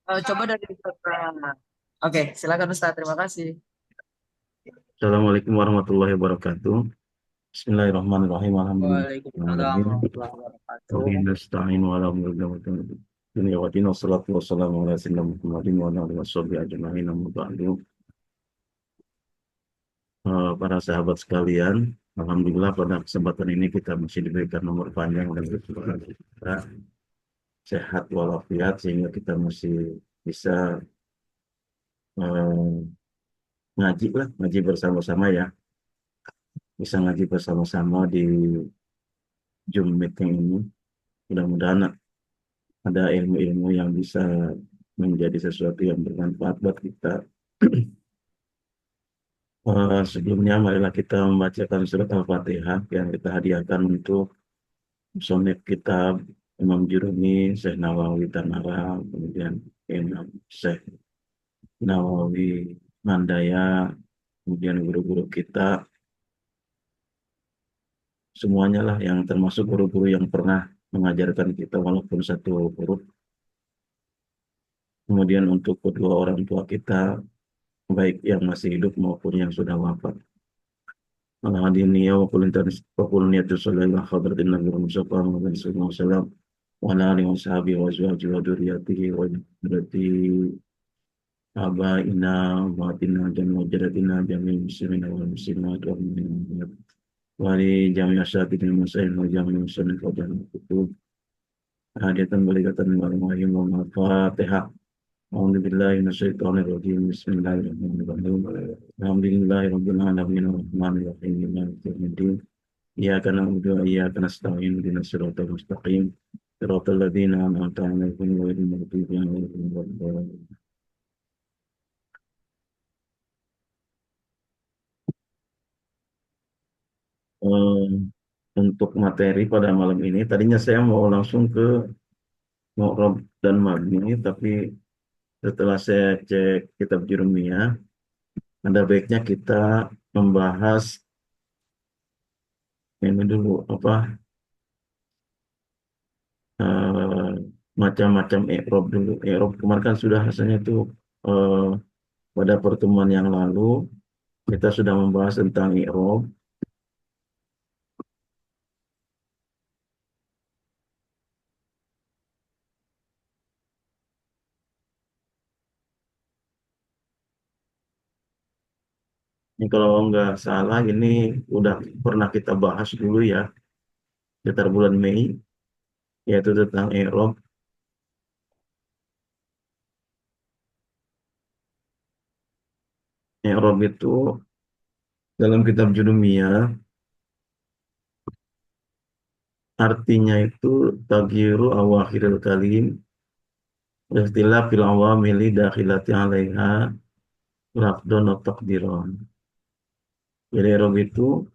Coba dari Instagram. Oke, silakan Ustaz. Terima kasih. Assalamualaikum warahmatullahi wabarakatuh. Bismillahirrahmanirrahim. Waalaikumsalam Alhamdulillahirrahmanirrahim. warahmatullahi wabarakatuh. Wabihi nasta'in wa ala umuri dunia wa dina wassalatu wassalamu ala sayyidina Muhammadin wa ala alihi washabihi ajma'in amma ba'du. Para sahabat sekalian, Alhamdulillah pada kesempatan ini kita masih diberikan nomor panjang dan berkah kita sehat walafiat sehingga kita masih bisa eh, ngaji lah, ngaji bersama-sama ya. Bisa ngaji bersama-sama di Zoom meeting ini. Mudah-mudahan ada ilmu-ilmu yang bisa menjadi sesuatu yang bermanfaat buat kita. Sebelumnya, marilah kita membacakan surat Al-Fatihah yang kita hadiahkan untuk musonif kitab Imam Jurumi, Syekh Nawawi Tanara, kemudian Imam Syekh Nawawi Mandaya, kemudian guru-guru kita, semuanya lah yang termasuk guru-guru yang pernah mengajarkan kita walaupun satu huruf. Kemudian untuk kedua orang tua kita, baik yang masih hidup maupun yang sudah wafat. Al-Hadiniya wa kulun niyatu sallallahu hadratin Nabi Mustafa Muhammad sallallahu alaihi wasallam wa ala alihi wa sahbihi wa azwajihi wa dzurriyyatihi wa dzurriyyati abaina wa atina jami'a jadatina jami'il muslimina wal muslimat wa mu'minat wa li jami'a syahidina muslimin wa jami'il muslimin wa jami'il kutub hadiyatan baligatan min al-mu'min wa al-fatihah. أعوذ بالله من الشيطان الرجيم بسم الله الرحمن الرحيم الحمد لله رب العالمين الرحمن الرحيم مالك يوم الدين إياك نعبد وإياك نستعين اهدنا الصراط المستقيم صراط الذين أنعمت عليهم غير المغضوب عليهم ولا الضالين. Eh, Untuk materi pada malam ini tadinya saya mau langsung ke Mu'rab dan Mabni, tapi setelah saya cek kitab Jurumiyah ada baiknya kita membahas ini dulu apa eh, macam-macam i'rab dulu. I'rab kemarin kan sudah rasanya tuh eh, pada pertemuan yang lalu kita sudah membahas tentang i'rab. Ini kalau nggak salah ini udah pernah kita bahas dulu ya sekitar bulan Mei, yaitu tentang i'rab. I'rab itu dalam kitab Jurumiyah artinya itu tagyiru awakhiril kalim ikhtilaf fil awamili dakhilati 'alaiha lafdhan wa taqdiran. Jadi i'rab itu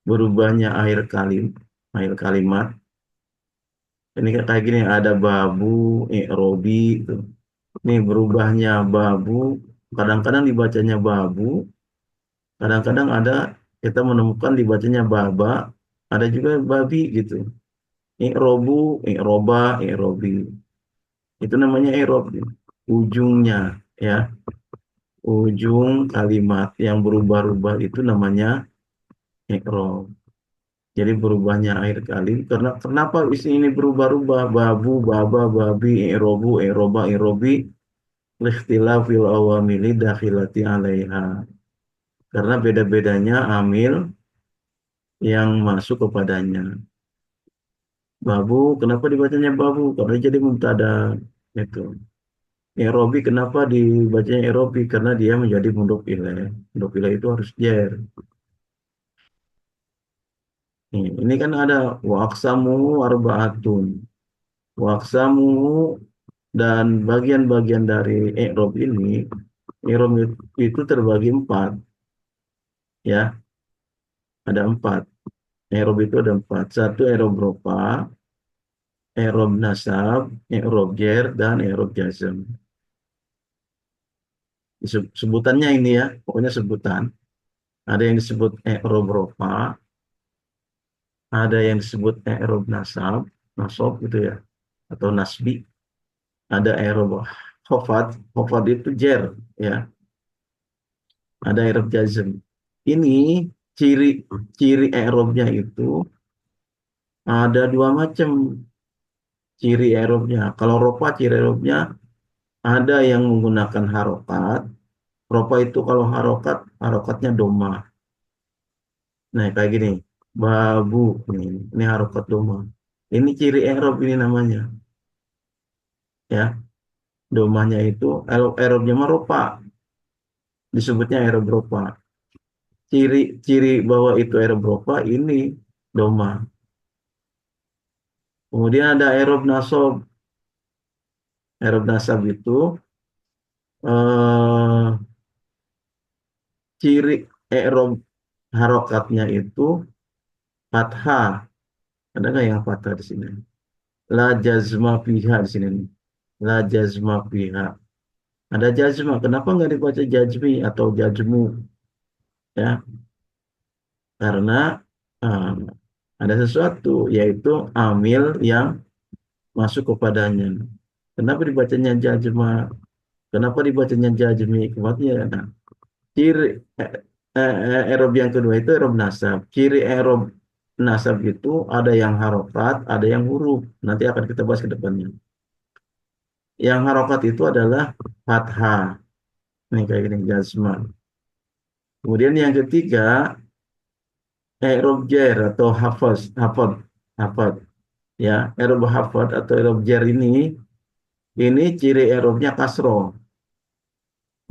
berubahnya akhir kalimat. Ini kayak gini, ada babu, i'robi, gitu. Ini berubahnya babu, kadang-kadang dibacanya babu, kadang-kadang ada kita menemukan dibacanya baba, ada juga babi gitu. I'robu, i'roba, i'robi. Itu namanya i'rob. Ujungnya, ya, ujung kalimat yang berubah-ubah itu namanya i'rob. Jadi berubahnya akhir kali karena kenapa isi ini berubah-ubah babu, baba, babi, irobu, iroba, irobi, ikhtilafil awamili dakhilati 'alaiha. Karena beda-bedanya amil yang masuk kepadanya. Babu, kenapa dibacanya babu? Karena jadi mubtada itu. Irobi, kenapa dibacanya irobi? Karena dia menjadi mudhof ilaih. Mudhof ilaih itu harus jer. Ini kan ada waqsamu arbaatun. Waqsamu dan bagian-bagian dari i'rab ini, i'rab itu terbagi empat, ya, ada empat. I'rab itu ada empat. Satu i'rab rofa, i'rab nasab, i'rab jer, dan i'rab jazm. Sebutannya ini ya, pokoknya sebutan. Ada yang disebut i'rab rofa, ada yang disebut i'rab nasab, nasab gitu ya, atau nasbi. Ada i'rab khofat, khofat itu jer, ya, ada i'rab jazm. Ini ciri ciri i'rabnya itu ada dua macam ciri i'rabnya. Kalau ropa ciri i'rabnya ada yang menggunakan harokat. Ropa itu kalau harokat, harokatnya doma. Nah, kayak gini. Babu, ini harokat doma. Ini ciri i'rab ini namanya. Ya, domanya itu, i'rabnya mah ropa. Disebutnya i'rab ropa. Ciri-ciri bahwa itu i'rab ropa ini doma. Kemudian ada i'rab nasab. I'rab nasab itu eh, ciri i'rab harokatnya itu fathah. Ada nggak yang fathah di sini? La jazma fiha di sini nih. La jazma fiha. Ada jazma. Kenapa nggak dibaca jazmi atau jazmu? Ya, karena eh, ada sesuatu yaitu amil yang masuk kepadanya. Kenapa dibacanya jazma? Kenapa dibacanya jazmi? Kemudian, nah, ciri erob yang kedua itu erob nasab. Ciri erob nasab itu ada yang harokat, ada yang huruf. Nanti akan kita bahas ke depannya. Yang harokat itu adalah fathah. Ini kayak gini jazma. Kemudian yang ketiga erob jer atau hafaz, hafad, hafad. Ya, erob hafad atau erob jer ini ciri erobnya kasro.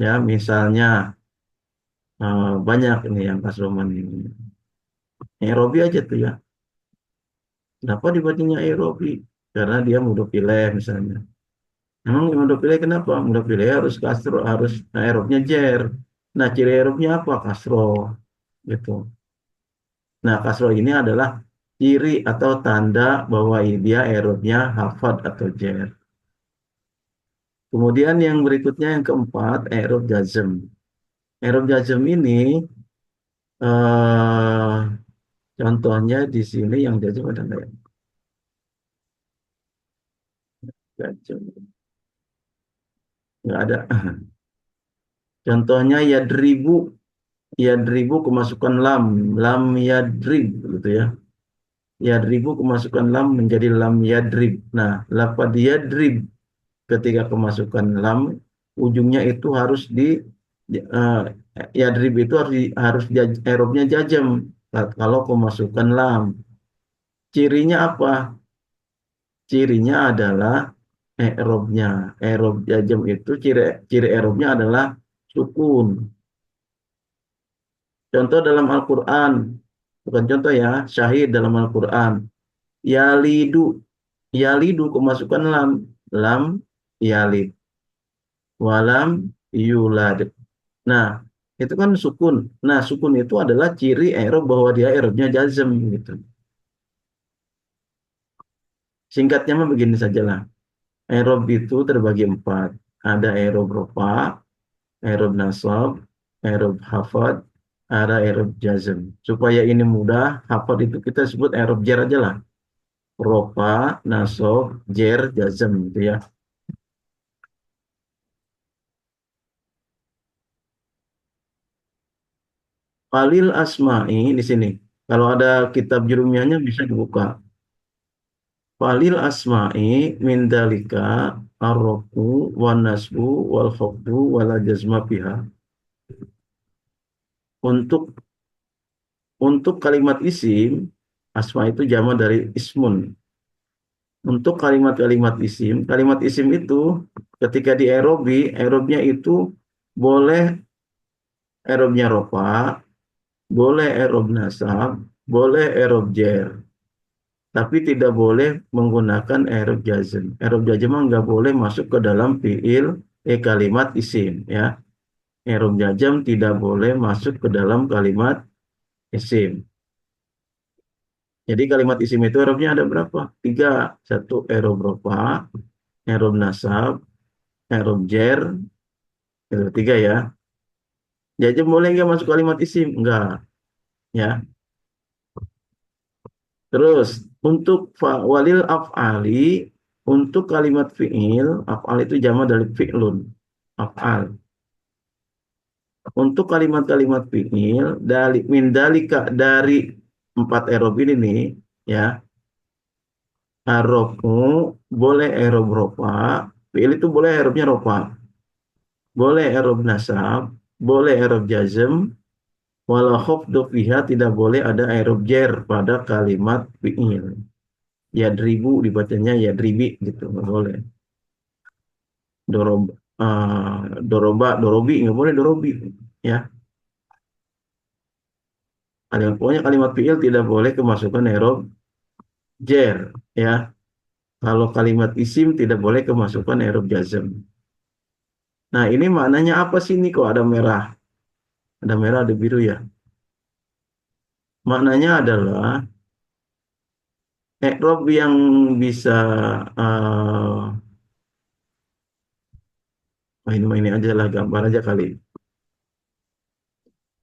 Ya, misalnya banyak ini yang kasroman ini. Erobi aja tuh ya. Kenapa dibacanya Erobi? Karena dia mudah pilih misalnya. Emang mudah pilih kenapa? Mudah pilih harus kasro, harus Erobnya jer. Nah, ciri Erobnya apa? Kasro, gitu. Nah, kasro ini adalah ciri atau tanda bahwa dia Erobnya hafad atau jer. Kemudian yang berikutnya yang keempat, Erob jazm. Erob jazm ini eh, contohnya di sini yang jazm ada nggak ya? Jazm. Nggak ada. Contohnya yadribu kemasukan lam, lam yadrib gitu ya. Yadribu kemasukan lam menjadi lam yadrib. Nah, lafaz yadrib ketika kemasukan lam ujungnya itu harus eh, yadrib itu harus erobnya jajam kalau kemasukan lam. Cirinya apa? Cirinya adalah erobnya. Erob jajam itu ciri erobnya adalah sukun. Contoh dalam Al-Quran, bukan contoh ya, syahid dalam Al-Quran. Yalidu, yalidu kemasukan lam, lam yalid, walam yulad. Nah, itu kan sukun. Nah, sukun itu adalah ciri i'rab bahwa dia i'rabnya jazm gitu. Singkatnya mah begini sajalah. I'rab itu terbagi empat. Ada i'rab rofa, i'rab nasab, i'rab hafad, ada i'rab jazm. Supaya ini mudah, hafad itu kita sebut i'rab jar aja lah. Ropa, nasob, jer, jazm gitu ya. Falil asma'i di sini. Kalau ada kitab jurumiahnya bisa dibuka. Falil asma'i min dalika arrofu wan nasbu wal khafdu wala jazma biha. Untuk kalimat isim, asma itu jama dari ismun. Untuk kalimat isim itu ketika di erobi, erobnya itu boleh erobnya rofa, boleh erob nasab, boleh erob jer. Tapi tidak boleh menggunakan erob jazm. Erob jazm nggak boleh masuk ke dalam fiil kalimat isim ya. Erob jazm tidak boleh masuk ke dalam kalimat isim. Jadi kalimat isim itu erobnya ada berapa? Tiga. Satu erob rofa, erob nasab, erob jer. Itu tiga ya. Jazm boleh nggak masuk kalimat isim? Enggak. Ya. Terus untuk walil af'ali Untuk kalimat fi'il, af'al itu jamak dari fi'lun, af'al. Untuk kalimat-kalimat fi'il, min dalika, dari empat erob ini nih, ya, arobmu boleh erob rofa, fi'il itu boleh erobnya rofa, boleh erob nasab, boleh erob jazm, walau khafdu fiha, tidak boleh ada erob jer pada kalimat fi'il. Yadribu dibacanya yadribi gitu, nggak boleh. Dorob, doroba, dorobi, nggak boleh dorobi. Ya, pokoknya kalimat fi'il tidak boleh kemasukan erob jer. Ya, kalau kalimat isim tidak boleh kemasukan erob jazm. Nah, ini maknanya apa sih ini kok ada merah? Ada merah, ada biru ya. Maknanya adalah i'rab yang bisa ini aja lah, gambar aja kali.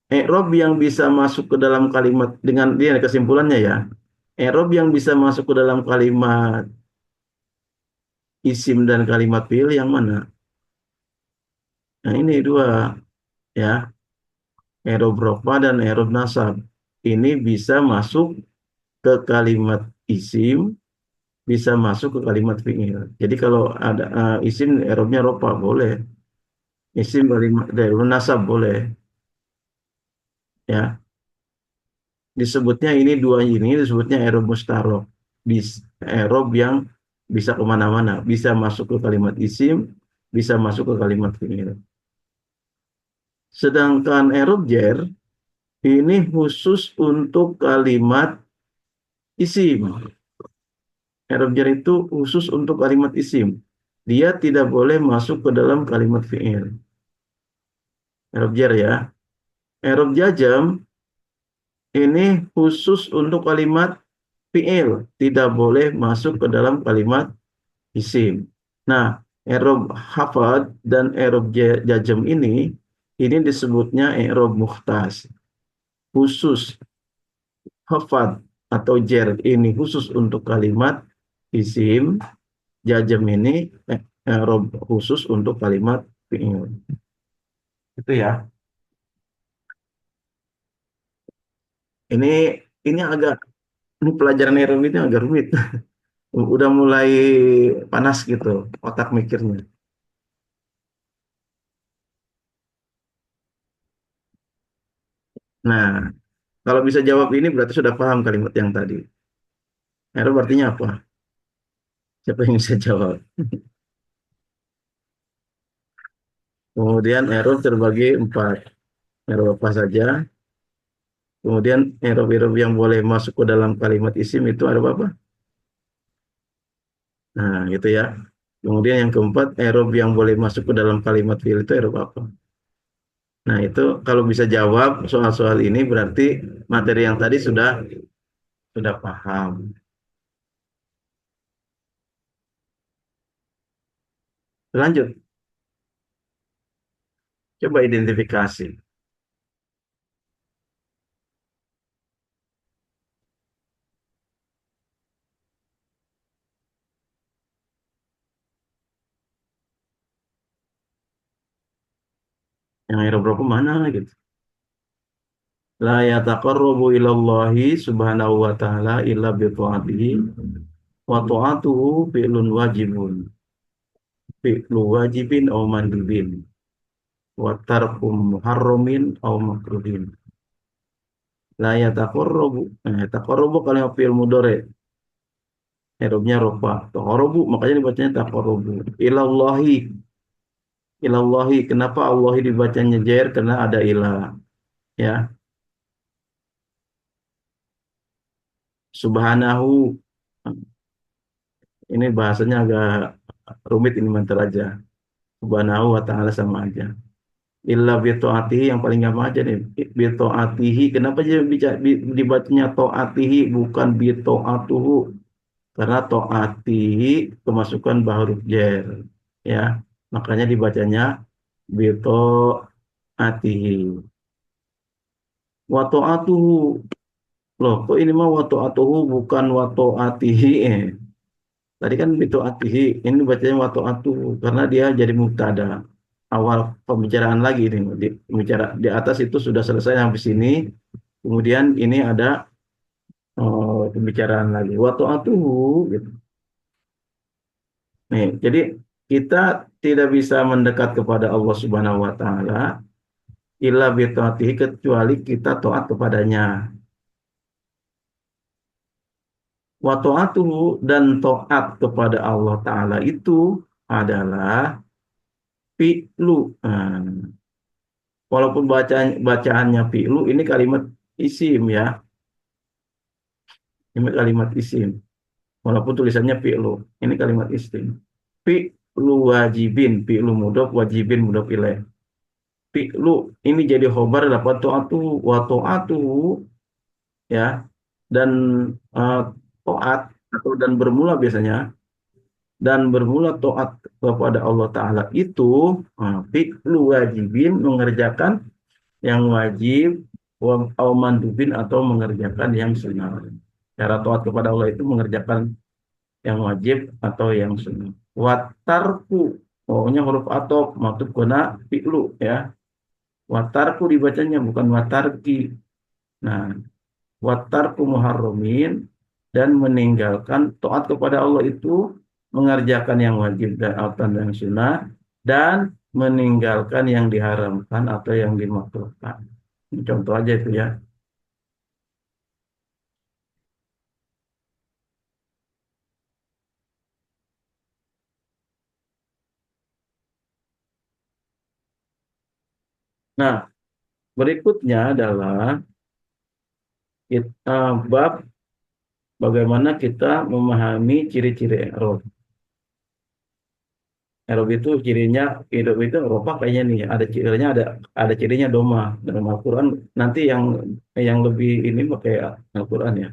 I'rab yang bisa masuk ke dalam kalimat dengan dia kesimpulannya ya. I'rab yang bisa masuk ke dalam kalimat isim dan kalimat fi'il yang mana? Nah, ini dua ya, i'rab rofa dan i'rab nasab. Ini bisa masuk ke kalimat isim, bisa masuk ke kalimat fi'il. Jadi kalau ada isim i'rabnya rofa boleh, isim kalimat dari nasab boleh ya. Disebutnya ini dua ini disebutnya i'rab mustarok. I'rab yang bisa kemana-mana, bisa masuk ke kalimat isim, bisa masuk ke kalimat fi'il. Sedangkan i'rab jer ini khusus untuk kalimat isim. I'rab jar itu khusus untuk kalimat isim. Dia tidak boleh masuk ke dalam kalimat fi'il. I'rab jar ya. I'rab jazm ini khusus untuk kalimat fi'il. Tidak boleh masuk ke dalam kalimat isim. Nah, i'rab hafad dan i'rab jazm ini disebutnya i'rab mukhtas. Khusus hafad atau jer ini khusus untuk kalimat isim, jazm ini i'rab khusus untuk kalimat fi'il. Itu ya. Ini ini agak ini pelajaran i'rab ini agak rumit. Udah mulai panas gitu otak mikirnya. Nah, kalau bisa jawab ini berarti sudah paham kalimat yang tadi. I'rab artinya apa? Siapa yang bisa jawab? Kemudian i'rab terbagi empat. I'rab apa saja? Kemudian i'rab-i'rab yang boleh masuk ke dalam kalimat isim itu ada apa? Nah, gitu ya. Kemudian yang keempat, i'rab yang boleh masuk ke dalam kalimat fi'il itu i'rab apa? Nah, itu kalau bisa jawab soal-soal ini berarti materi yang tadi sudah paham. Lanjut, coba identifikasi. Yang i'rab berapa mana gitu. La yataqarrabu ilallahi subhanahu wa ta'ala illa bi ta'atihi wa ta'atuhu fi'lun wajibun. Fi'lu wajibin aw mandubin. Wa tarkum muharramin aw makruhin. La yataqarrabu. Taqarrabu kalau fi'il mudhari, i'rabnya rofa. Taqarrabu makanya dibacanya taqarrabu. Ilallahi. Ilallahi. Kenapa Allah dibacanya jair? Karena ada ilah. Ya. Subhanahu. Ini bahasanya agak rumit ini mental aja. Subhanahu wa ta'ala sama aja. Illa bi ta'atihi yang paling gampang aja nih. Bi ta'atihi. Kenapa dia dibacanya ta'atihi bukan bi ta'atuhu? Karena ta'atihi kemasukan huruf jer. Ya. Makanya dibacanya bi ta'atihi. Wa ta'atuhu. Loh, kok ini mah wa ta'atuhu bukan wa ta'atihi? Tadi kan itu atihi, ini bacanya watu atu karena dia jadi mubtada. Awal pembicaraan lagi ini, bicara di atas itu sudah selesai sampai sini. Kemudian ini ada pembicaraan lagi. Watu atu, gitu. Nih, jadi kita tidak bisa mendekat kepada Allah Subhanahu Wa Taala illa bi taatihi, kecuali kita taat kepadanya. Wa taatuhu, dan taat kepada Allah Taala itu adalah fi'lu. Walaupun bacaannya fi'lu, ini kalimat isim ya. Ini kalimat isim. Walaupun tulisannya fi'lu, ini kalimat isim. Fi'lu wajibin, fi'lu mudhof, wajibin mudhof ilaih. Fi'lu ini jadi khobar dapat to'atu wa to'atu ya, dan uh, to'at atau dan bermula biasanya, dan bermula to'at kepada Allah Ta'ala itu fi'lu wajibin, mengerjakan yang wajib, wa mandubin, atau mengerjakan yang sunnah. Cara taat kepada Allah itu mengerjakan yang wajib atau yang sunnah. Watarku, pokoknya huruf atop, maksud kena fi'lu ya. Watarku dibacanya bukan watarki. Nah, watarku muharramin, dan meninggalkan taat kepada Allah itu mengerjakan yang wajib dan atau yang sunnah, dan meninggalkan yang diharamkan atau yang dimakruhkan. Contoh aja itu ya. Nah, berikutnya adalah kita bab bagaimana kita memahami ciri-ciri i'rab. I'rab itu cirinya, i'rab itu Eropa kayaknya nih, ada cirinya, ada cirinya doma dalam Al-Qur'an. Nanti yang lebih ini pakai Al-Qur'an ya.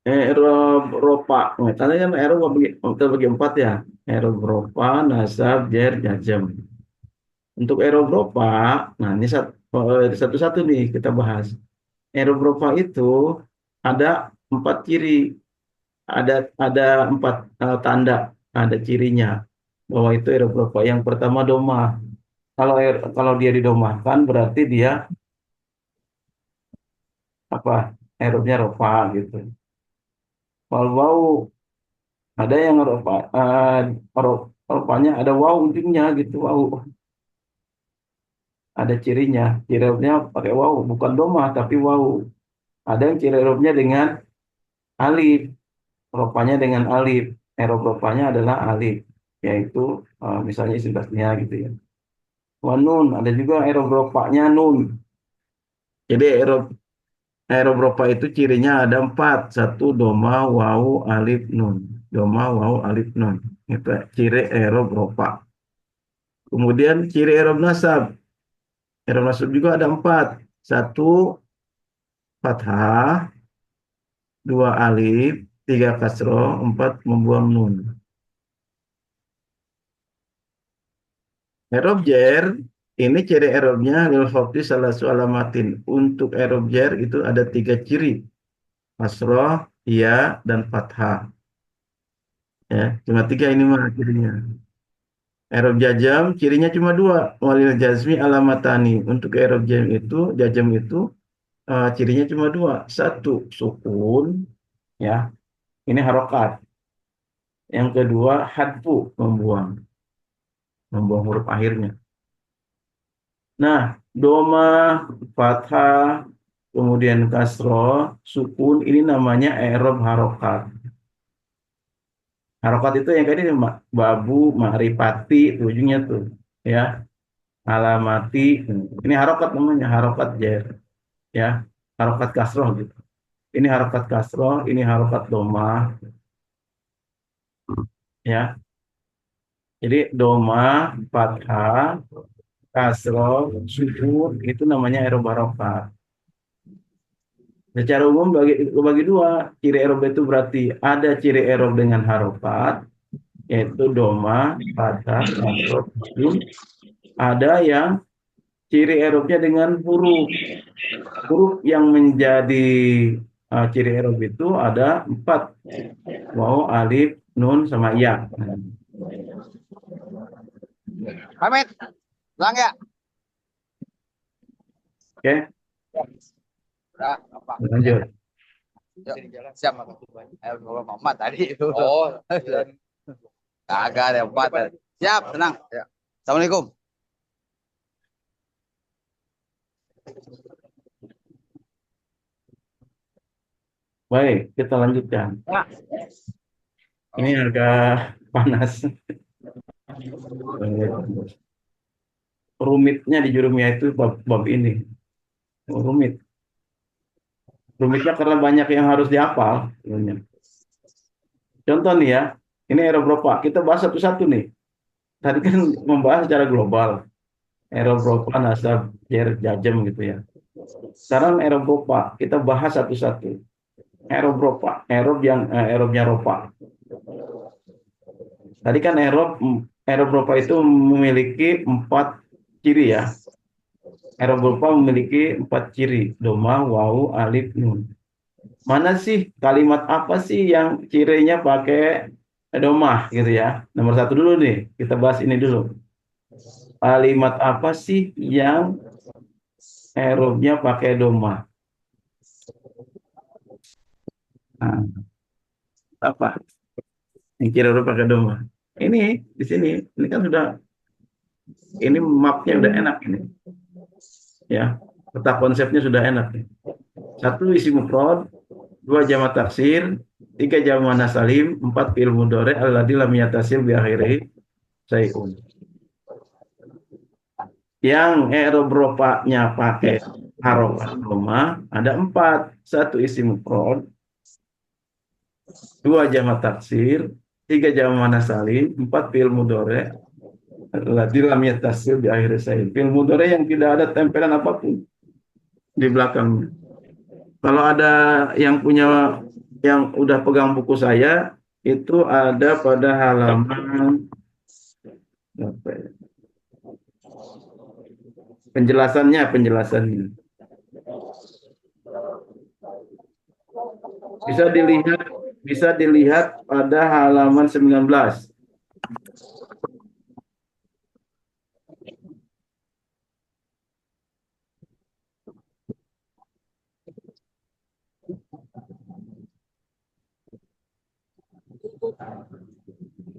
I'rab ropa. Nah, tandanya i'rab terbagi empat ya. I'rab ropa, nasab, jar, jazm. Untuk i'rab ropa, nah ini satu-satu nih kita bahas. I'rab ropa itu ada empat ciri, ada empat tanda, ada cirinya bahwa itu i'rab rofa. Yang pertama domah. Kalau dia didomahkan berarti dia apa? I'rabnya rofa gitu. Kalau wau, ada yang rofa, rofanya ada wau ujungnya gitu, wau. Ada cirinya. Ciri i'rabnya pakai wau, bukan domah tapi wau. Ada yang ciri i'rabnya dengan alif, rofanya dengan alif. I'rab rofanya adalah alif, yaitu misalnya isim tasniah gitu ya. Wa nun, ada juga i'rab rofanya nun. Jadi i'rab rofa itu cirinya ada empat. Satu, doma, wawu, alif, nun. Doma, wawu, alif, nun. Itu ciri i'rab rofa. Kemudian ciri i'rab nasab. I'rab nasab juga ada empat. Satu, fathah. Dua, alif. Tiga, kasroh. Empat, membuang nun. I'rab jer, ini ciri i'rabnya lil khafdi salasu alamatin. Untuk i'rab jer itu ada tiga ciri. Kasroh, ya, dan fathah. Ya, cuma tiga ini mah cirinya. I'rab jajam cirinya cuma dua. Walil jazmi alamatani. Untuk i'rab jajam itu cirinya cuma dua. Satu, sukun, ya. Ini harokat. Yang kedua, hadfu, membuang huruf akhirnya. Nah, doma, fathah, kemudian kasroh, sukun, ini namanya i'rab harokat. Harokat itu yang tadi babu, ma'rifati, ujungnya tuh, ya. Alamati, ini harokat namanya, harokat jer, ya, harokat kasroh gitu. Ini harokat kasroh, ini harokat domah, ya. Jadi domah, fathah, kasroh, sukun, itu namanya i'rab harokat. Secara umum bagi dua, ciri i'rab itu berarti ada ciri i'rab dengan harokat, yaitu domah, fathah, kasroh, sukun. Ada yang ciri i'rabnya dengan huruf. Huruf yang menjadi ciri i'rab itu ada 4. Waw, alif, nun, sama ya. Pamit. Pulang ya. Oke, Udah, gampang. lanjut. Yuk, siap. Bawa mama tadi itu. Oh, kagak ada empat. Siap, tenang. Ya. Assalamualaikum. Baik, kita lanjutkan. Ya. Ini agak panas. Rumitnya di Jurumiyah itu bab ini. Rumit. Rumitnya karena banyak yang harus dihafal. Sebenarnya. Contoh nih ya, ini i'rab rofa. Kita bahas satu-satu nih. Tadi kan membahas secara global. I'rab rofa, nasab, jar, jazm gitu ya. Sekarang i'rab rofa, kita bahas satu-satu. I'rab rofa, i'rabnya rofa. Tadi kan i'rab rofa itu memiliki 4 ciri ya. I'rab rofa memiliki 4 ciri. Doma, wawu, alif, nun. Mana sih kalimat apa sih yang cirinya pakai domah gitu ya? Nomor 1 dulu nih, kita bahas ini dulu. Kalimat apa sih yang i'rabnya pakai domah? Nah, apa? Yang kira-kira pakai domah. Ini di sini, ini kan sudah, ini mapnya udah enak ini. Ya, peta konsepnya sudah enak. 1 isi mufrad, 2 jamak taksir, 3 jamak muannats salim, 4 fi'il mudhari alladzi lam yattasil bi akhirih syai'un. Yang i'rab rofa'nya pakai harokat dhamma ada 4. 1 isim mufrad, 2 jamak taksir, 3 jamak muannats salim, 4 fi'il mudhari alladzi lam yattasil bi akhirih syai'un. Fi'il mudhari yang tidak ada tempelan apapun di belakangnya. Kalau ada yang punya, yang udah pegang buku saya, itu ada pada halaman apa ya? Penjelasannya. Bisa dilihat pada halaman 19.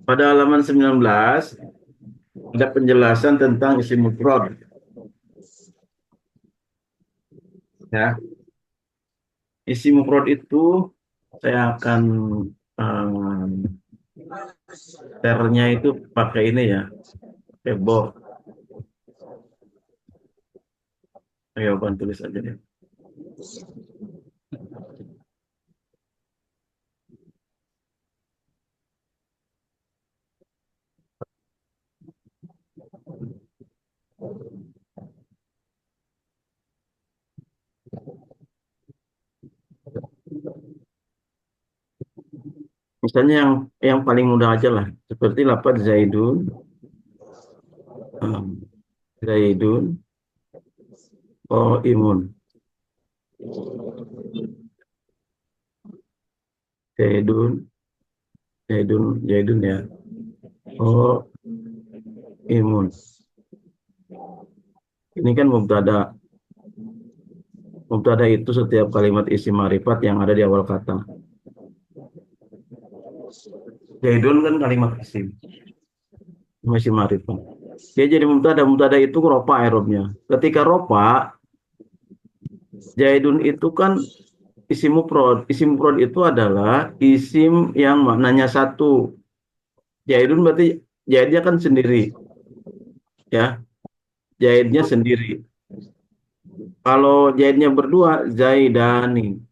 Pada halaman 19 ada penjelasan tentang isim mufrad. Ya. Isim mufrad itu saya akan ternya itu pakai ini ya, pakai box. Ayo bantu tulis aja deh. Misalnya yang paling mudah aja lah, seperti lafaz Zaidun, Zaidun, imun, Zaidun, Zaidun ya, imun. Ini kan mubtada. Mubtada itu setiap kalimat isim ma'rifat yang ada di awal kata. Zaidun kan kalimat isim. Masih ma'rifat. Dia jadi mubtada. Mubtada itu rofa i'rabnya. Ketika rofa, Zaidun itu kan isim mufrad. Isim mufrad itu adalah isim yang maknanya satu. Zaidun berarti Zaidnya kan sendiri. Ya, Zaidnya sendiri. Kalau Zaidnya berdua, Zaidani.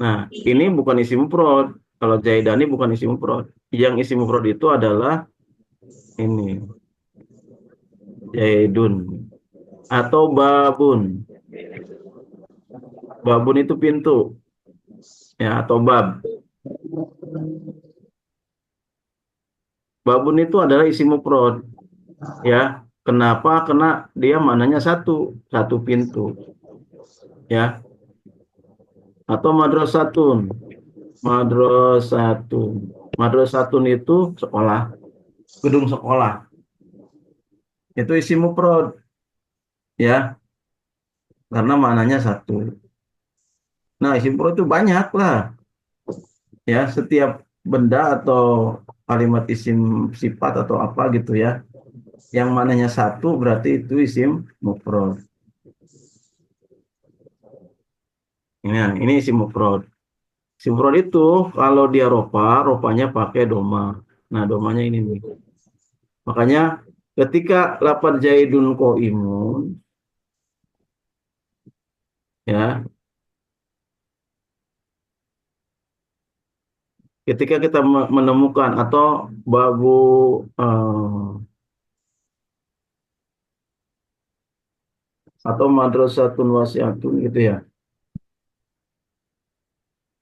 Nah, ini bukan isim mufrad. Kalau Zaidani bukan isim mufrad. Yang isim mufrad itu adalah ini. Zaidun. Atau babun. Babun itu pintu. Ya, atau bab. Babun itu adalah isim mufrad. Ya, Kenapa? Karena dia maknanya satu pintu, ya. Atau madrasatun. Madrasatun. Madrasatun itu sekolah, gedung sekolah. Itu isim mufrad, ya, karena maknanya satu. Nah, isim mufrad itu banyak lah, ya. Setiap benda atau kalimat isim sifat atau apa gitu ya, yang maknanya satu berarti itu isim mufrad. Ini isim mufrad. Isim mufrad itu kalau dia ropa, ropanya pakai doma. Nah, domanya ini nih. Makanya ketika lapar jaidun imun, ya, ketika kita menemukan atau babu atau madrasatun wasiatun gitu ya.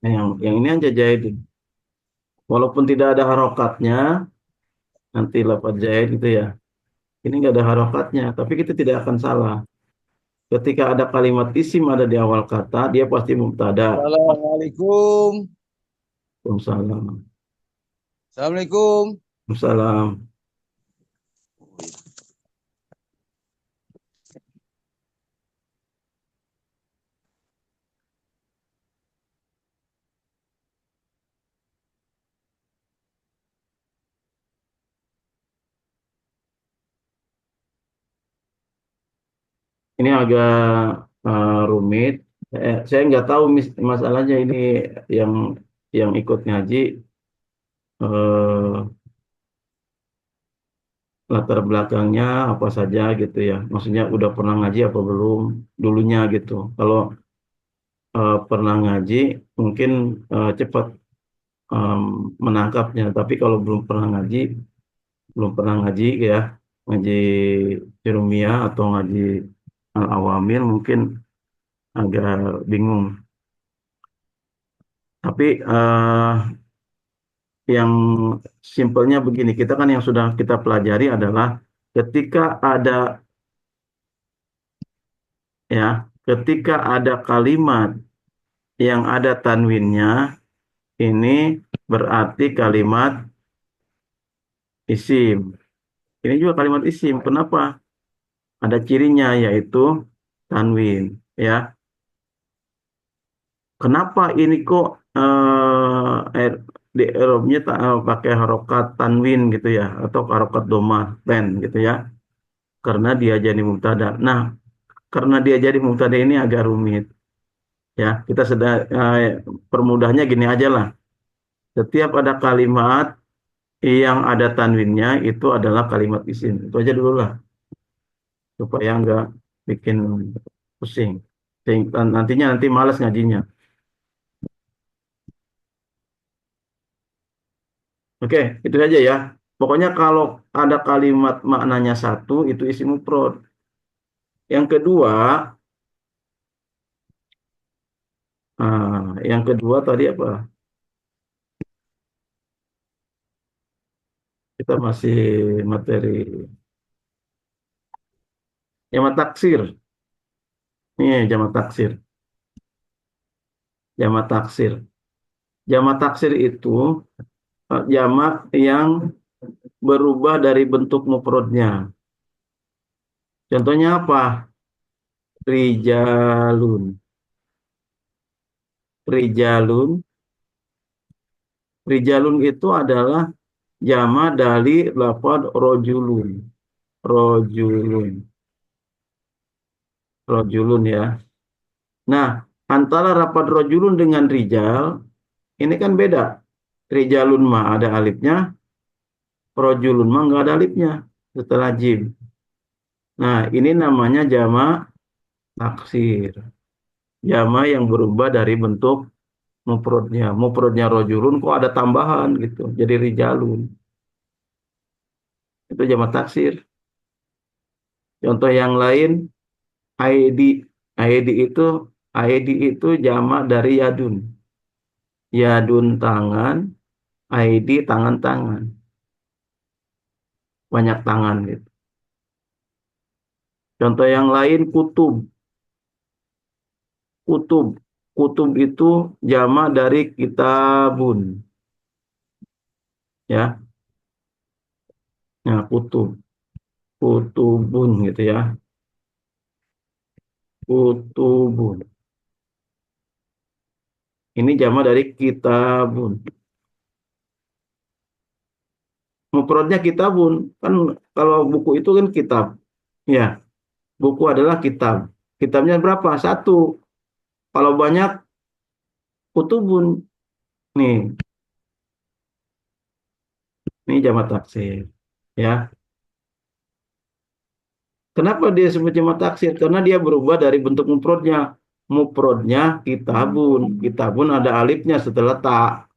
Nah, yang ini aja jaidun. Walaupun tidak ada harokatnya, nanti lapar jaid gitu ya. Ini nggak ada harokatnya, tapi kita tidak akan salah. Ketika ada kalimat isim ada di awal kata, dia pasti mubtada. Assalamualaikum. Waalaikumsalam. Assalamualaikum. Waalaikumsalam. Ini agak rumit. Saya nggak tahu masalahnya ini yang ikut ngaji eh, latar belakangnya apa saja gitu ya. Maksudnya udah pernah ngaji apa belum dulunya gitu. Kalau pernah ngaji mungkin cepat em, menangkapnya. Tapi kalau belum pernah ngaji ya, ngaji Jurumiyah atau ngaji Al-Awamil mungkin agak bingung. Tapi yang simpelnya begini, kita kan yang sudah kita pelajari adalah ketika ada ya, ketika ada kalimat yang ada tanwinnya, ini berarti kalimat isim. Ini juga kalimat isim. Kenapa? Ada cirinya yaitu tanwin, ya. Kenapa ini kok di Eropnya pakai harokat tanwin gitu ya, atau harokat doma pen gitu ya? Karena dia jadi mubtada. Nah, karena dia jadi mubtada ini agak rumit, ya. Kita sedang permudahnya gini aja lah. Setiap ada kalimat yang ada tanwinnya itu adalah kalimat isim. Itu aja dulu lah, supaya nggak bikin pusing. Nantinya nanti malas ngajinya. Oke, itu aja ya. Pokoknya kalau ada kalimat maknanya satu, itu isim mufrad. Yang kedua, yang kedua tadi apa? Kita masih materi jamak taksir. Nih, jamak taksir. Jamak taksir. Jamak taksir itu jamak yang berubah dari bentuk mufradnya. Contohnya apa? Rijalun. Rijalun. Rijalun itu adalah jamak dari lafaz rojulun. Rojulun. Rojulun ya. Nah, antara rapat rojulun dengan rijal, ini kan beda. Rijalun mah ada alifnya, rojulun mah nggak ada alifnya setelah jim. Nah, ini namanya jamak taksir. Jamak yang berubah dari bentuk mufradnya. Mufradnya rojulun kok ada tambahan gitu. Jadi rijalun. Itu jamak taksir. Contoh yang lain, ID. ID itu ID itu jamak dari yadun. Yadun tangan, ID, tangan-tangan, banyak tangan gitu. Contoh yang lain kutub. Kutub. Kutub itu jamak dari kitabun. Ya, nah kutub. Kutubun gitu ya. Kutubun. Ini jamak dari kitabun. Mufradnya kitabun. Kan kalau buku itu kan kitab. Ya, buku adalah kitab. Kitabnya berapa? Satu. Kalau banyak kutubun. Nih, ini jamak taksir. Ya. Kenapa dia sebut jamak taksir? Karena dia berubah dari bentuk mufradnya. Mufradnya kitabun. Kitabun ada alifnya setelah tak.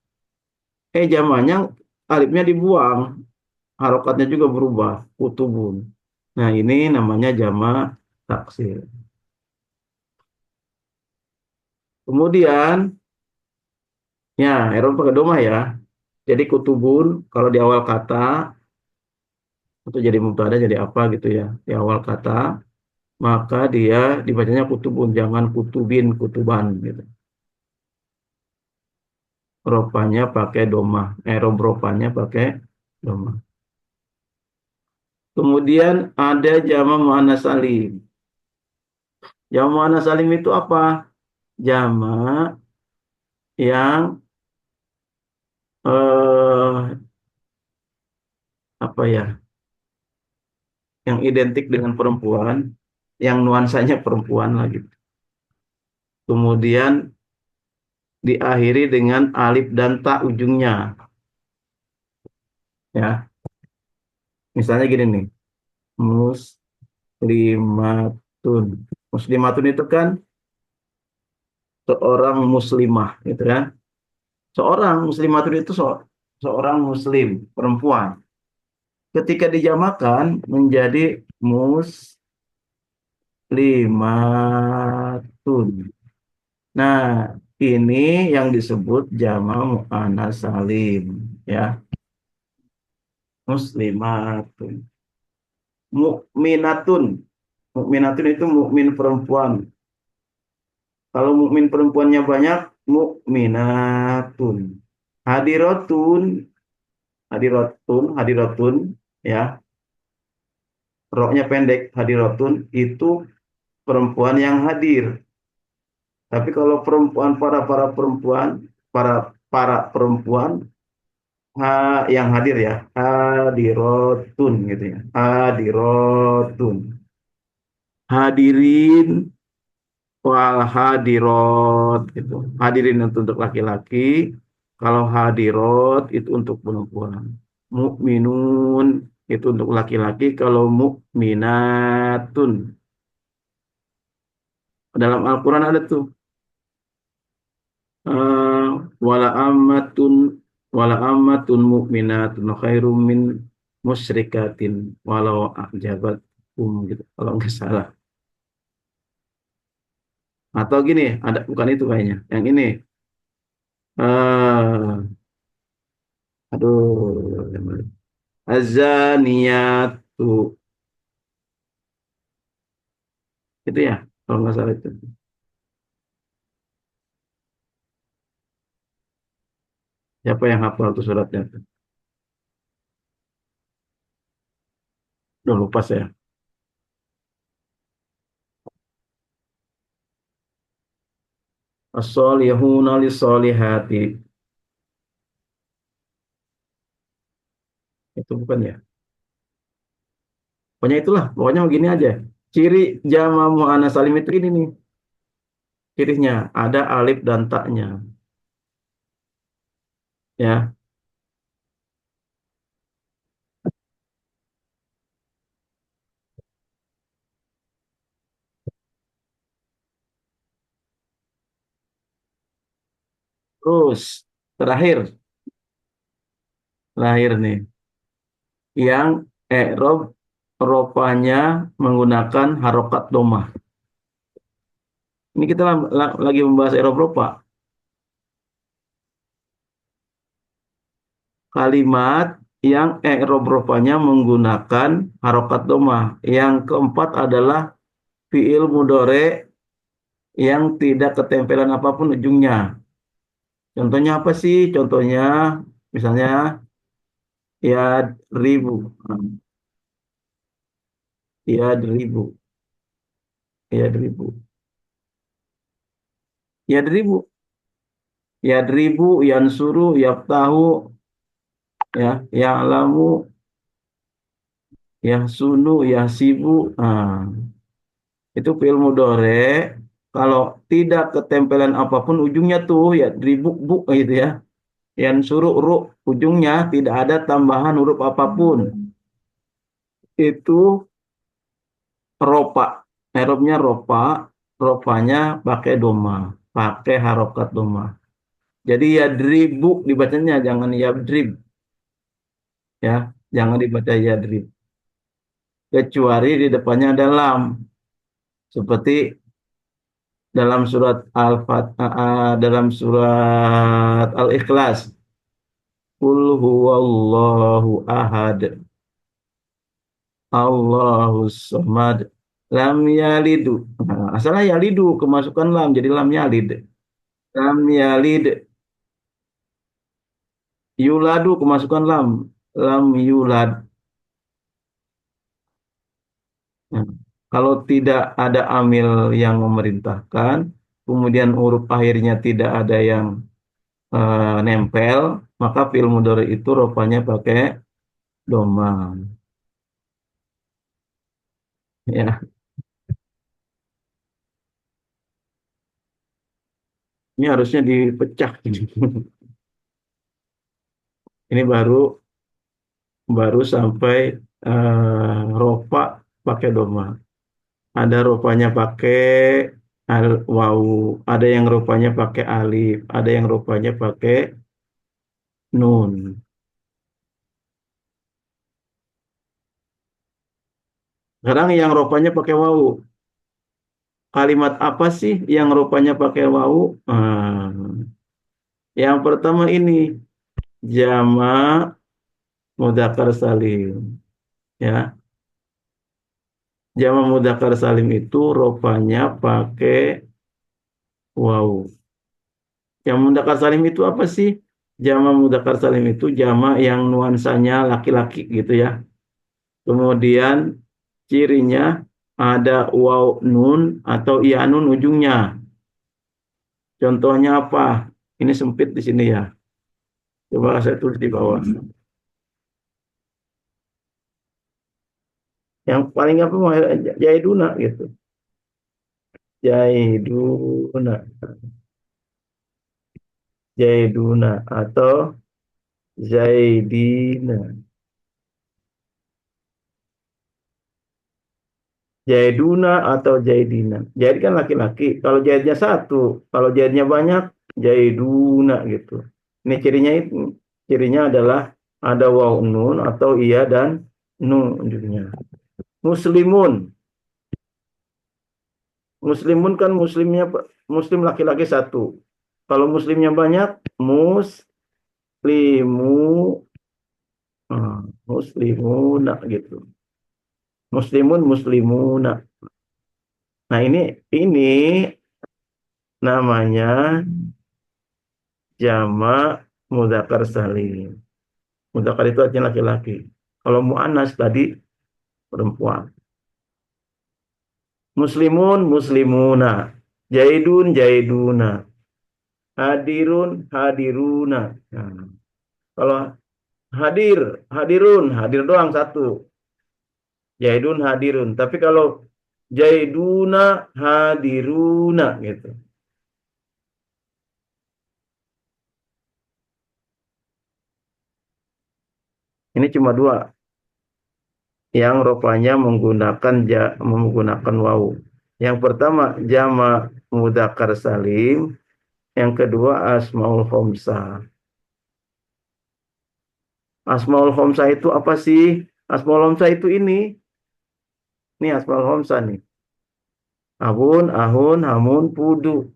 Jamaknya alifnya dibuang. Harokatnya juga berubah. Kutubun. Nah, ini namanya jamak taksir. Kemudian, ya, Eropa pakai domah ya. Jadi kutubun, kalau di awal kata, untuk jadi mubtada jadi apa gitu ya. Di awal kata, maka dia dibacanya kutubun, jangan kutubin, kutuban gitu. Ropanya pakai domah, ropanya pakai domah. Kemudian ada jamak muannats salim. Jamak muannats salim itu apa? Jamak yang eh, apa ya? Yang identik dengan perempuan, yang nuansanya perempuan lagi. Kemudian diakhiri dengan alif dan ta ujungnya. Ya, misalnya gini nih, muslimatun. Muslimatun itu kan seorang muslimah, gitu kan? Seorang muslimatun itu seorang muslim, perempuan. Ketika dijamakan menjadi muslimatun. Nah, ini yang disebut jamak muannats salim, ya. Muslimatun. Mukminatun. Mukminatun itu mukmin perempuan. Kalau mukmin perempuannya banyak, mukminatun. Hadiratun, hadiratun, ya. Roknya pendek, hadiratun itu perempuan yang hadir. Tapi kalau perempuan para perempuan, para perempuan yang hadir ya, hadirotun gitu ya. Hadirotun. Hadirin wal hadirot gitu. Hadirin itu untuk laki-laki, kalau hadirot itu untuk perempuan. Mukminun itu untuk laki-laki, kalau mukminatun. Dalam Al-Qur'an ada tuh eh, wala ammatun wala ammatun mukminatun khairum min musyrikatin walau ajabatkum gitu kalau nggak salah. Atau gini, ada bukan itu kayaknya. Yang ini eh aduh, azaniyatu itu ya, kalau nggak salah itu. Siapa yang hafal tuh suratnya tuh? Udah lupa saya. As-solihuna lis-solihati. Itu bukan ya? Pokoknya itulah, pokoknya begini aja. Ciri jama muannats salim itu ini nih. Cirinya ada alif dan taknya. Ya, terus terakhir nih, yang ropanya menggunakan harokat domah. Ini kita lagi membahas ropa. Kalimat yang i'rab-rofanya menggunakan harokat domah. Yang keempat adalah fiil mudhari yang tidak ketempelan apapun ujungnya. Contohnya apa sih? Contohnya misalnya ya ribu, ya ribu, ya ribu, ya ribu, ya ribu, yansuru, yaftahu, ya, ya'lamu, yahsunu, yahsibu. Itu fiil mudhari. Kalau tidak ketempelan apapun ujungnya tuh ya ribu bu gitu ya. Yang suruh ru ujungnya tidak ada tambahan huruf apapun. Itu ropa. Erobnya ropa, ropanya pakai doma, pakai harokat doma. Jadi ya dribu dibacanya jangan ya drib ya, jangan dibaca ya drib. Kecuali di depannya ada lam seperti dalam surat dalam surat Al-Ikhlas. Qul huwallahu ahad. Allahus samad. Lam yalidu. Asalnya yalidu kemasukan lam jadi lam yalid. Lam yalid. Yuladu kemasukan lam. Lam yulad. Nah, kalau tidak ada amil yang memerintahkan, kemudian huruf akhirnya tidak ada yang nempel, maka fi'il mudhari itu rupanya pakai doma. Ya, ini harusnya dipecah ini. Ini baru sampai ropa pakai doma. Ada rupanya pakai wawu, ada yang rupanya pakai alif, ada yang rupanya pakai nun. Sekarang yang rupanya pakai wawu. Kalimat apa sih yang rupanya pakai wawu? Yang pertama ini jama' mudzakkar salim. Ya, jama' mudzakkar salim itu rupanya pakai wawu. Jama' mudzakkar salim itu apa sih? Jama' mudzakkar salim itu jama' yang nuansanya laki-laki gitu ya. Kemudian cirinya ada waw nun atau iya nun ujungnya. Contohnya apa? Ini sempit di sini ya. Coba saya tulis di bawah. Yang paling apa? Jaiduna gitu. Jaiduna. Jaiduna atau Zaidina. Jaiduna atau Jaidina. Jaid kan laki-laki. Kalau Jaidnya satu, kalau Jaidnya banyak, Jaiduna gitu. Ini cirinya itu. Cirinya adalah ada waw nun atau iya dan nun ujungnya. Muslimun. Muslimun kan muslimnya muslim laki-laki satu. Kalau muslimnya banyak, muslimu, muslimuna gitu. Muslimun, muslimuna. Nah ini namanya jamak mudzakkar salim. Mudzakkar itu artinya laki-laki. Kalau muannas tadi perempuan. Muslimun, muslimuna. Jaidun, jaiduna. Hadirun, hadiruna. Nah, kalau hadir, hadirun, hadir doang satu. Jaidun, hadirun. Tapi kalau jaiduna, hadiruna gitu. Ini cuma dua yang rupanya menggunakan wawu. Yang pertama jama mudzakkar salim, yang kedua asmaul khamsah. Asmaul khamsah itu apa sih? Asmaul khamsah itu ini. Ini asmaul khamsah nih. Abun, ahun, hamun, pudu.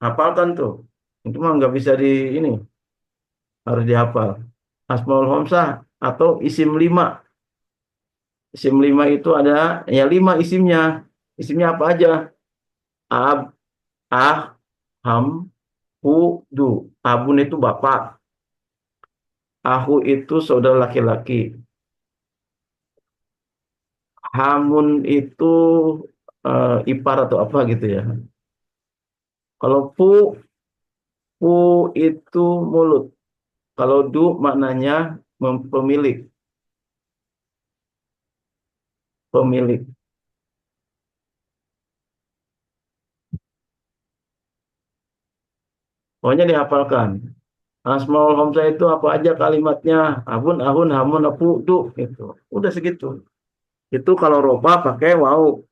Hafalkan tuh. Itu mah nggak bisa di ini. Harus dihafal. Asmaul khamsah atau isim 5. Isim 5 itu ada ya 5 isimnya. Isimnya apa aja? Ab, ah, ham, hu, du. Abun itu bapak. Ahu itu saudara laki-laki. Hamun itu ipar atau apa gitu ya. Kalau pu itu mulut. Kalau du maknanya pemilik, pemilik. Pokoknya dihafalkan. Asmaul Hamzah itu apa aja kalimatnya? Abun, ahun, hamun, apu, du, gitu. Udah segitu. Itu kalau roba pakai wau.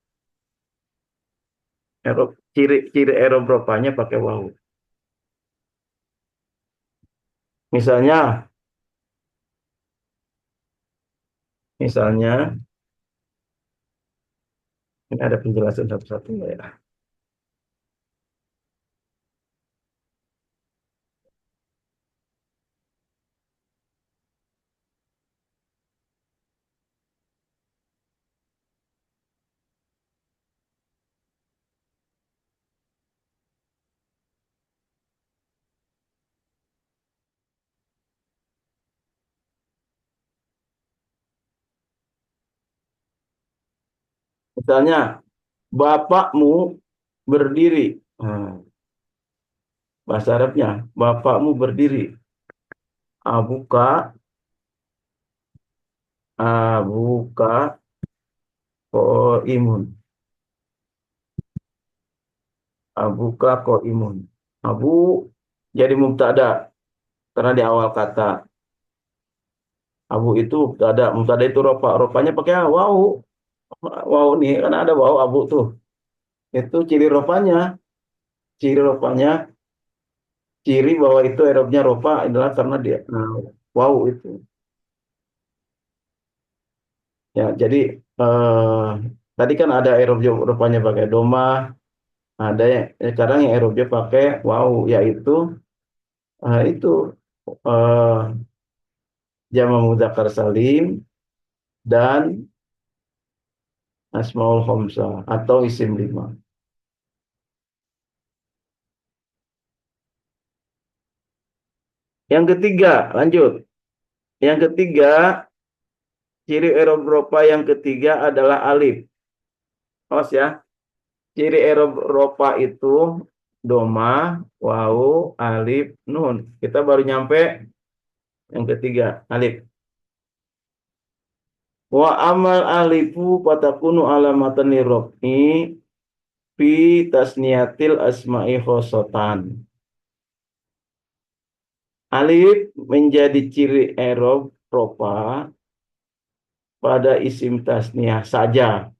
Ciri erob ropanya pakai wau. Misalnya, misalnya, ini ada penjelasan satu-satu ya. Misalnya, bapakmu berdiri. Nah, bahasa Arabnya, bapakmu berdiri. Abuka, abuka, ko imun. Abuka, ko imun. Abu jadi mubtada karena di awal kata. Abu itu mubtada itu ropa. Ropanya pakai wau. Wau nih, karena ada wau abu tuh. Itu ciri ropanya. Ciri ropanya, ciri bahwa itu erobnya ropa adalah karena dia wau itu. Ya, jadi tadi kan ada erob ropanya pakai doma, ada yang sekarang yang erobnya pakai wau, yaitu itu eh, jama mudzakkar salim dan asmaul khamsah atau isim 5. Yang ketiga, lanjut. Yang ketiga, ciri erob ropa yang ketiga adalah alif. Awas ya. Ciri erob ropa itu doma, wau, alif, nun. Kita baru nyampe yang ketiga, alif. Wa amal alifu patakunu alamatan lirrofi fi tasniyatil asma'i khosotan. Alif menjadi ciri erob ropa pada isim tasniyah saja.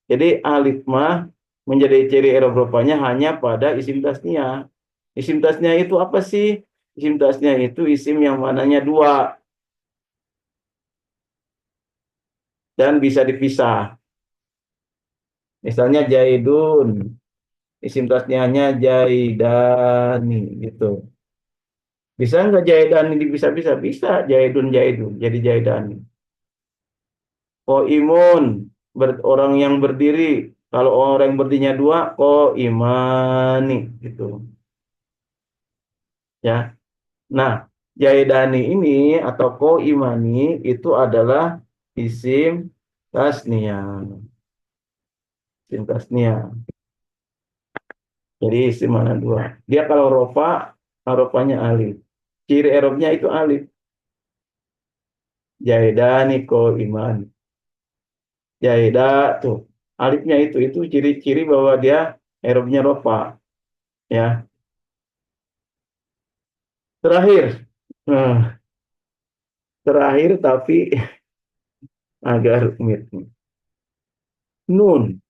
Jadi alif mah menjadi ciri erob ropanya hanya pada isim tasniyah. Isim tasniyah itu apa sih? Isim tasniyah itu isim yang mananya dua dan bisa dipisah. Misalnya Jaidun, isim tasniyahnya Jaidani gitu. Bisa nggak Jaidani bisa-bisa? Bisa Jaidun Jaidun jadi Jaidani. Imun orang yang berdiri. Kalau orang yang berdirinya dua, imani gitu. Ya. Nah, Jaidani ini atau imani itu adalah isim tasniyah. Isim tasniyah. Jadi isim mana dua. Dia kalau rofa, ropanya alif. Ciri erobnya itu alif. Jaidani imani. Jaida tuh. Alifnya itu ciri-ciri bahwa dia erobnya rofa. Ya. Terakhir. Nah, terakhir tapi agak rumit. Nun.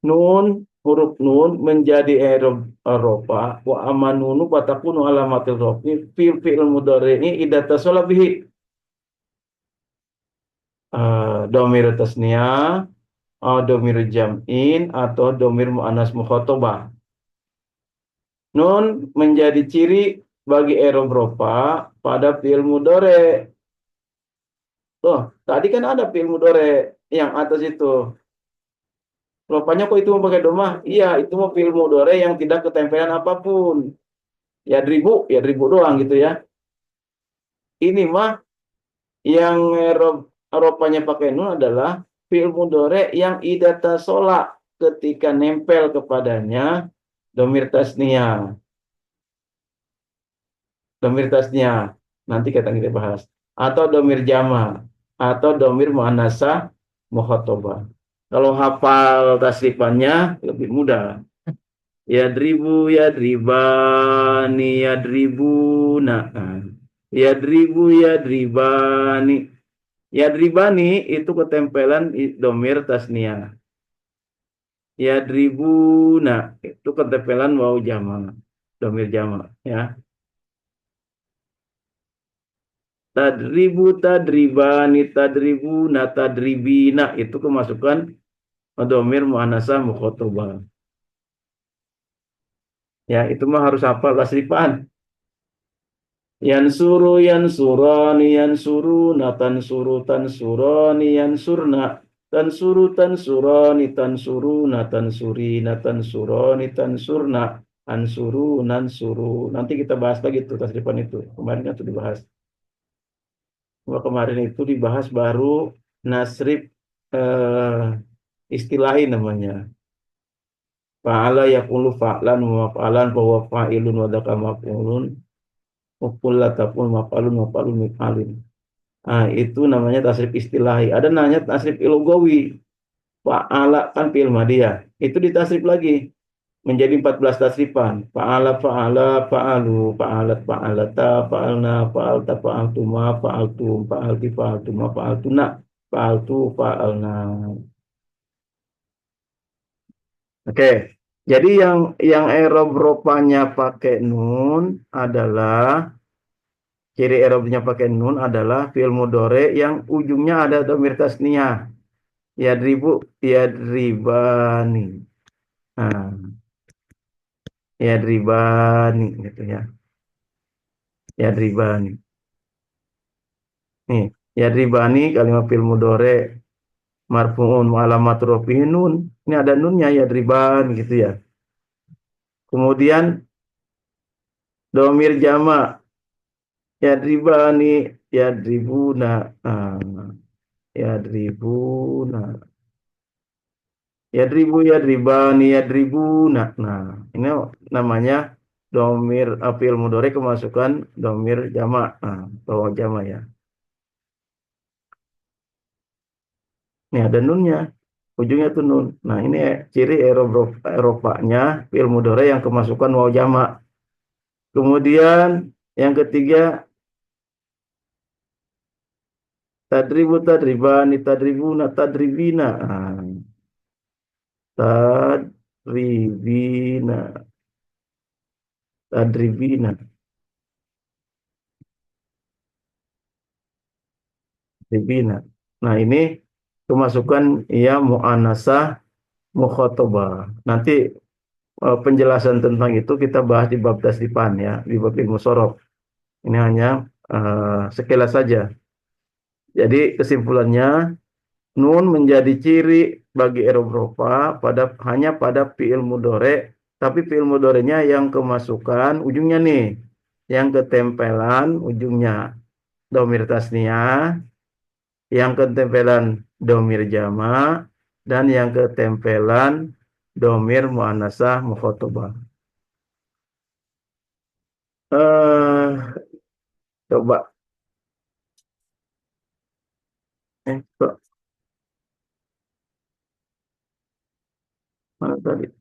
Nun, huruf nun menjadi Eropa wa amanunu patakunu alamatil rofi fil fi'il mudhari'i idza tasala bihi domir tasniyah, domir jam'in atau domir muannas mukhatabah. Nun menjadi ciri bagi i'rab rofa pada fi'il mudhari. Loh, tadi kan ada fi'il mudhari yang atas itu. Rupanya kok itu mau pakai domah? Iya, itu mau fi'il mudhari yang tidak ketempelan apapun. Ya dribu doang gitu ya. Ini mah yang ropanya pakai nun adalah fi'il mudhari yang idza tasola ketika nempel kepadanya domir tasniyah. Domir tasniyah. Nanti kita bahas. Atau domir jama atau domir muannasah mukhatabah. Kalau hafal tasrifannya lebih mudah. Yadribu, yadribani, yadribuna. Yadribu, yadribani. Yadribani itu ketempelan domir tasniyah. Yadribuna itu ketempelan waw jama. Domir jama. Ya. Tadribu, tadribani, tadribuna, tadribina. Itu kemasukan domir muannasah mukhatabah. Ya, itu mah harus hafal tasrifan. Yansuru, yansurani, yansuruna, tansuru, tansurani, yansurna, tansuru, tansurani, tansuruna, tansurina, tansurani, tansurna, ansuru, nansuru. Nanti kita bahas lagi tuh tasrifan itu. Kemarin kan tuh dibahas. Kemarin itu dibahas baru nasrif istilahi namanya. Fa'ala yakulu fa'lan wa fa'lan bahwa fa'ilun wa dzaka maf'ulun wa takul maf'alun mif'alin. Nah, itu namanya tasrif istilahi. Ada namanya tasrif lugawi. Fa'ala kan fi'il madiyah. Itu ditasrif lagi menjadi 14 tasrifan. Fa'ala, fa'ala, fa'alu, fa'alat, fa'alata, fa'alna, fa'alta, fa'altuma, fa'altum, fa'alti, fa'altuma, fa'altuna, fa'altu, fa'alna. Oke. Jadi yang i'rab ropanya pakai nun adalah ciri i'rabnya pakai nun adalah fi'il mudhari yang ujungnya ada dhamir tasniyah. Yadribu, yadribani. Nah, yadribani gitu ya. Yadribani. Nih, yadribani kalimat fi'il mudhari marfu'un wa alamat rafihi nun. Ini ada nunnya yadriban gitu ya. Kemudian dhamir jama yadribani, yadribuna. Yadribuna. Yadribu, yadribani, yadribuna. Nah, ini namanya domir fi'il mudhari kemasukan domir jama. Nah, bawa jama ya. Ini ada nunnya. Ujungnya tuh nun. Nah, ini ciri Eropanya fi'il mudhari yang kemasukan waw jama. Kemudian yang ketiga tadribu, tadribani, tadribuna, tadribina. Tadribina, tadribina, tadribina. Nah, ini kemasukan ya muannasah mukhatabah. Nanti penjelasan tentang itu kita bahas di bab tasrifan ya, di bab ilmu sorof. Ini hanya sekilas saja. Jadi kesimpulannya nun menjadi ciri bagi i'rab rofa hanya pada fi'il mudhari, tapi fi'il mudhari'nya yang kemasukan ujungnya nih, yang ketempelan ujungnya domir tasniyah, yang ketempelan domir jama, dan yang ketempelan domir muannasah mukhatabah. Coba kok mana tadi?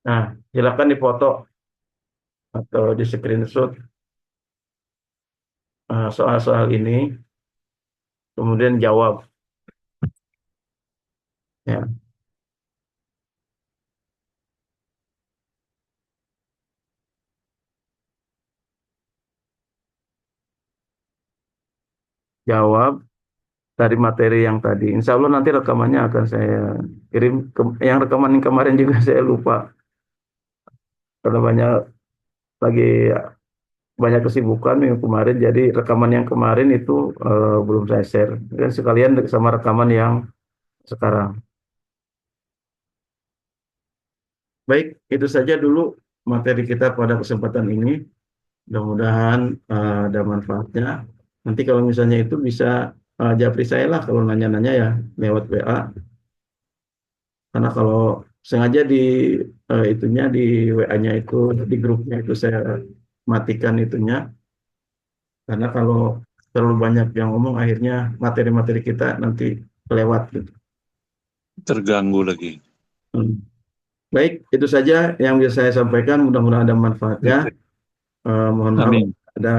Nah, silakan dipoto atau di screenshot soal-soal ini, kemudian jawab. Ya. jawab dari materi yang tadi. Insya Allah nanti rekamannya akan saya kirim. Yang rekaman yang kemarin juga saya lupa karena lagi banyak kesibukan minggu kemarin. Jadi rekaman yang kemarin itu belum saya share. Dan sekalian sama rekaman yang sekarang. Baik, itu saja dulu materi kita pada kesempatan ini. Mudah-mudahan ada manfaatnya. Nanti kalau misalnya itu bisa japri saya lah kalau nanya-nanya ya lewat WA. Karena kalau sengaja di itunya di WA-nya itu di grupnya itu saya matikan itunya. Karena kalau terlalu banyak yang ngomong akhirnya materi-materi kita nanti lewat gitu. Terganggu lagi. Baik, itu saja yang bisa saya sampaikan. Mudah-mudahan ada manfaatnya. Mohon maaf Amin. ada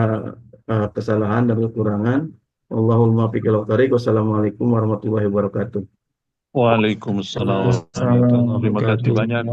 kesalahan dan kekurangan. Allahumma muwaffiq ila thoriq. Wassalamualaikum warahmatullahi wabarakatuh. Waalaikumsalam warahmatullahi wabarakatuh. Terima kasih banyak.